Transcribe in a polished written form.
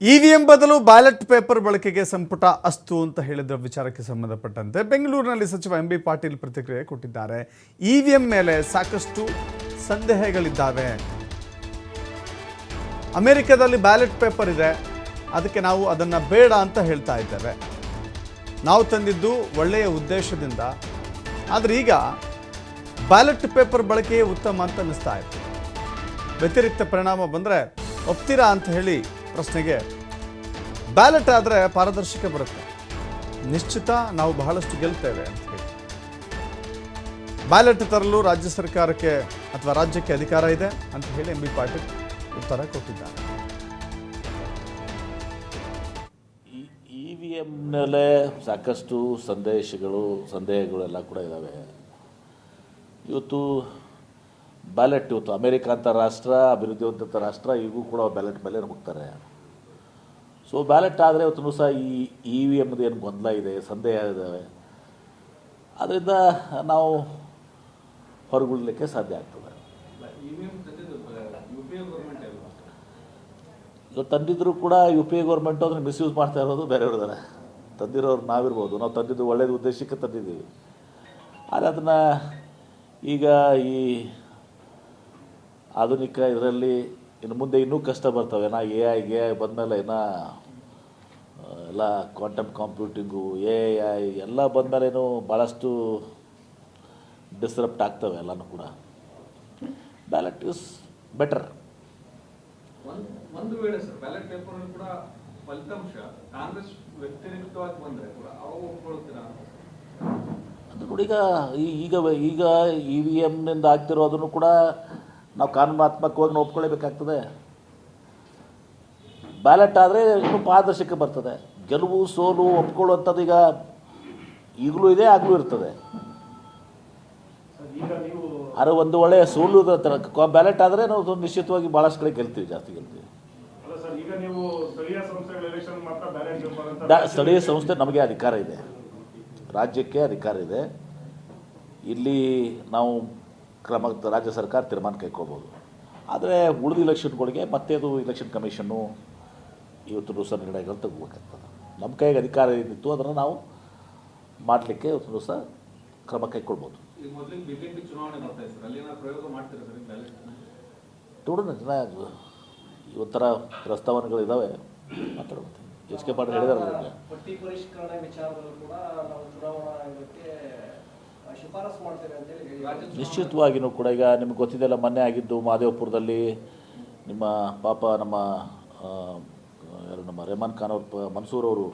EVM ಬದಲು ballot paper ಬಳಕೆಗೆ ಸಂಪುಟ ಅಸ್ತು ಅಂತ ಹೇಳಿದ ವಿಚಾರಕ್ಕೆ ಸಂಬಂಧಪಟ್ಟಂತೆ ಬೆಂಗಳೂರಿನಲ್ಲಿ ಸಚಿವ ಎಂಬಿ ಪಾಟೀಲ್ ಪ್ರತಿಕ್ರಿಯೆ ಕೊಟ್ಟಿದ್ದಾರೆ. ಇವಿಎಂ ಮೇಲೆ ಸಾಕಷ್ಟು ಸಂದೇಹಗಳಿದ್ದಾವೆ. ಅಮೆರಿಕದಲ್ಲಿ ಬ್ಯಾಲೆಟ್ ಪೇಪರ್ ಇದೆ, ಅದಕ್ಕೆ ನಾವು ಅದನ್ನು ಬೇಡ ಅಂತ ಹೇಳ್ತಾ ಇದ್ದೇವೆ. ನಾವು ತಂದಿದ್ದು ಒಳ್ಳೆಯ ಉದ್ದೇಶದಿಂದ, ಆದರೆ ಈಗ ಬ್ಯಾಲೆಟ್ ಪೇಪರ್ ಬಳಕೆಯೇ ಉತ್ತಮ ಅಂತ ಅನ್ನಿಸ್ತಾ ಇದೆ. ವ್ಯತಿರಿಕ್ತ ಪರಿಣಾಮ ಬಂದರೆ ಒಪ್ತೀರಾ ಅಂತ ಹೇಳಿ ಪ್ರಶ್ನೆಗೆ ಬ್ಯಾಲೆಟ್ ಆದರೆ ಪಾರದರ್ಶಕ ಬರುತ್ತೆ, ನಿಶ್ಚಿತ ನಾವು ಬಹಳಷ್ಟು ಗೆಲ್ತೇವೆ ಅಂತ ಹೇಳಿ ಬ್ಯಾಲೆಟ್ ತರಲು ರಾಜ್ಯ ಸರ್ಕಾರಕ್ಕೆ ಅಥವಾ ರಾಜ್ಯಕ್ಕೆ ಅಧಿಕಾರ ಇದೆ ಅಂತ ಹೇಳಿ ಎಂಬಿ ಪಾಟೀಲ್ ಉತ್ತರ ಕೊಟ್ಟಿದ್ದಾರೆ. ಇವಿಎಂ ಮೇಲೆ ಸಾಕಷ್ಟು ಸಂದೇಹಗಳೆಲ್ಲ ಕೂಡ ಇದ್ದಾವೆ. ಇವತ್ತು ಅಮೇರಿಕ ಅಂತ ರಾಷ್ಟ್ರ, ಅಭಿವೃದ್ಧಿ ಹೊಂದಿದ ರಾಷ್ಟ್ರ, ಈಗೂ ಕೂಡ ಬ್ಯಾಲೆಟ್ ಮೇಲೆ ಹೋಗ್ತಾರೆ. ಸೊ ಬ್ಯಾಲೆಟ್ ಆದರೆ ಇವತ್ತು ಸಹ ಈ ಇವಿಎಮ್ದು ಏನು ಗೊಂದಲ ಇದೆ, ಸಂದೇಹ ಇದ್ದಾವೆ, ಅದರಿಂದ ನಾವು ಹೊರಗುಳಲಿಕ್ಕೆ ಸಾಧ್ಯ ಆಗ್ತದೆ. ತಂದಿದ್ರು ಕೂಡ ಯು ಪಿ ಎ ಗೌರ್ಮೆಂಟು ಅದನ್ನು ಮಿಸ್ಯೂಸ್ ಮಾಡ್ತಾ ಇರೋದು ಬೇರೆಯವ್ರದಾರೆ. ತಂದಿರೋರು ನಾವಿರ್ಬೋದು, ನಾವು ತಂದಿದ್ದು ಒಳ್ಳೆಯದು ಉದ್ದೇಶಕ್ಕೆ ತಂದಿದ್ದೀವಿ. ಆದರೆ ಅದನ್ನು ಈಗ ಈ ಆಧುನಿಕ ಇದರಲ್ಲಿ ಇನ್ನು ಮುಂದೆ ಇನ್ನೂ ಕಷ್ಟ ಬರ್ತವೆ. ಎ ಐ ಬಂದಮೇಲೆ ಎಲ್ಲ ಕ್ವಾಂಟಮ್ ಕಂಪ್ಯೂಟಿಂಗು, AI ಎಲ್ಲ ಬಂದಮೇಲೇನು ಭಾಳಷ್ಟು ಡಿಸ್ರಪ್ಟ್ ಆಗ್ತವೆ ಎಲ್ಲನೂ ಕೂಡ. Ballot is better. ಒಂದು ವೇಳೆ ಸರ್ ಬ್ಯಾಲೆಟ್ ಪೇಪರ್ ಕೂಡ ಫಲಿತಾಂಶ ಕಾಂಗ್ರೆಸ್ ವ್ಯತಿರಿಕ್ತವಾಗಿ ಬಂದರೆ ಕೂಡ ಅವಾಗ ಒಪ್ಕೊಳ್ತೀರಾ? ಅದು ನೋಡಿ, ಈಗ ಇವಿಎಮ್ನಿಂದ ಆಗ್ತಿರೋದನ್ನು ಕೂಡ ನಾವು ಕಾನೂನಾತ್ಮಕವಾಗಿ ನಾವು ಒಪ್ಕೊಳ್ಳೇಬೇಕಾಗ್ತದೆ. ಬ್ಯಾಲೆಟ್ ಆದರೆ ಇನ್ನೂ ಪಾರದರ್ಶಕ ಬರ್ತದೆ. ಗೆಲುವು ಸೋಲು ಒಪ್ಕೊಳ್ಳುವಂಥದ್ದು ಈಗಲೂ ಇದೆ, ಆಗಲೂ ಇರ್ತದೆ. ಆದರೆ ಒಂದು ಒಳ್ಳೆಯ ಸೋಲು ಬ್ಯಾಲೆಟ್ ಆದರೆ ನಾವು ನಿಶ್ಚಿತವಾಗಿ ಭಾಳಷ್ಟು ಕಡೆ ಗೆಲ್ತೀವಿ, ಜಾಸ್ತಿ ಗೆಲ್ತೀವಿ. ಸ್ಥಳೀಯ ಸಂಸ್ಥೆ ನಮಗೆ ಅಧಿಕಾರ ಇದೆ, ರಾಜ್ಯಕ್ಕೆ ಅಧಿಕಾರ ಇದೆ. ಇಲ್ಲಿ ನಾವು ರಾಜ್ಯ ಸರ್ಕಾರ ತೀರ್ಮಾನ ಕೈಗೊಳ್ಬೋದು. ಆದರೆ ಉಳಿದ ಇಲೆಕ್ಷನ್ಗಳಿಗೆ ಮತ್ತೆ ಅದು ಇಲೆಕ್ಷನ್ ಕಮಿಷನ್ನು ಇವತ್ತು ಸಹ ನಿರ್ಣಯಗಳು ತಗೋಬೇಕಾಗ್ತದೆ. ನಮ್ಮ ಕೈಗೆ ಅಧಿಕಾರ ಏನಿತ್ತು ಅದನ್ನು ನಾವು ಮಾಡಲಿಕ್ಕೆ ಇವತ್ತು ಸಹ ಕ್ರಮ ಕೈಗೊಳ್ಬೋದು. ನೋಡೋಣ, ಇವತ್ತರ ಪ್ರಸ್ತಾವನೆಗಳಿದ್ದಾವೆ, ಮಾತಾಡ್ಬೋದು. ಎಚ್ ಕೆ ಪಾಟೀಲ್ ಹೇಳಿದಾರಲ್ಲ, ನಿಶ್ಚಿತವಾಗಿಯೂ ಕೂಡ ಈಗ ನಿಮ್ಗೆ ಗೊತ್ತಿದೆಯಲ್ಲ, ಮೊನ್ನೆ ಆಗಿದ್ದು ಮಹದೇವಪುರದಲ್ಲಿ ನಮ್ಮ ರೆಹಮಾನ್ ಖಾನ್ ಅವರು, ಮನ್ಸೂರ್ ಅವರು